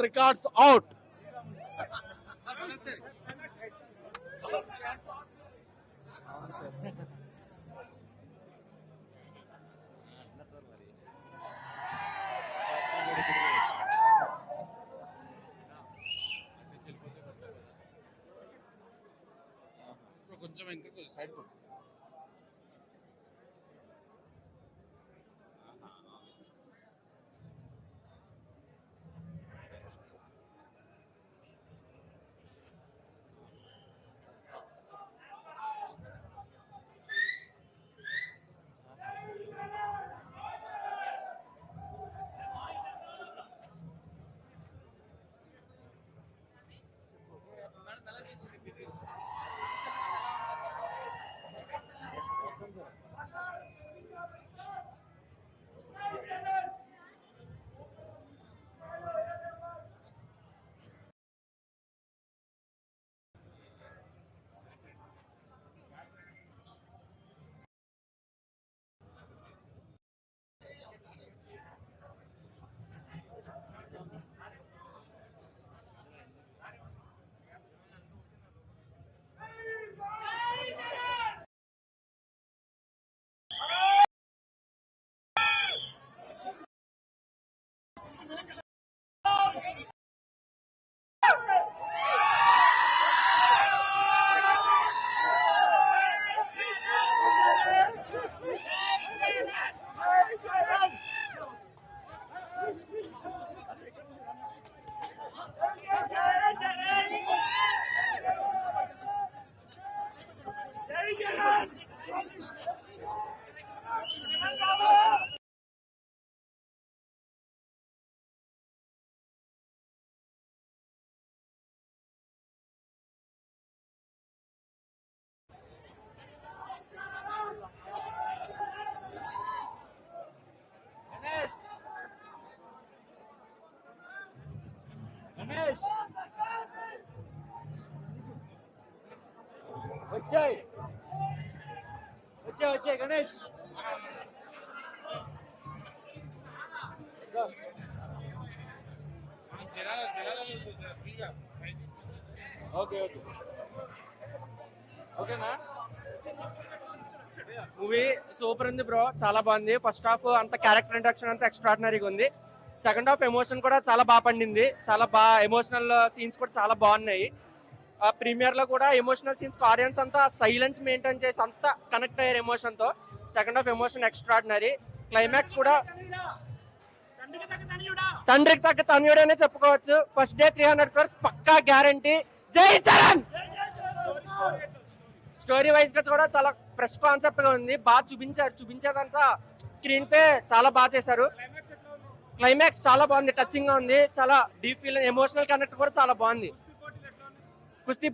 Records out. కొంచెం ఇంకా side వచ్చాయి గణేష్. ఓకే ఓకేనా? మూవీ సూపర్ ఉంది బ్రో, చాలా బాగుంది. ఫస్ట్ హాఫ్ అంత క్యారెక్టర్ ఇంట్రడక్షన్ అంతా ఎక్స్ట్రాడినరీగా ఉంది. సెకండ్ హాఫ్ ఎమోషన్ కూడా చాలా బాగా పండింది. చాలా బాగా ఎమోషనల్ సీన్స్ కూడా చాలా బాగున్నాయి. ప్రీమియర్ లో కూడా ఎమోషనల్ సీన్స్ ఆడియన్స్ అంతా సైలెన్స్ మెయింటైన్ చేసి అంతా కనెక్ట్ అయ్యారు ఎమోషన్ తో. Second half emotion extraordinary. Climax కూడా తండ్రికి తగ్గ తనయుడనే చెప్పుకోవచ్చు. ఫస్ట్ డే 300 crores పక్కా గ్యారంటీ. జై చరణ్. స్టోరీ వైజ్ గా కూడా చాలా ఫ్రెష్ కాన్సెప్ట్ గా ఉంది. బాగా చూపించేదంతా స్క్రీన్ పే చాలా బాగా చేశారు. క్లైమాక్స్ చాలా బాగుంది, టచింగ్ గా ఉంది. చాలా డీప్ ఫీల్, ఎమోషనల్ కనెక్ట్ కూడా చాలా బాగుంది. కుస్తీ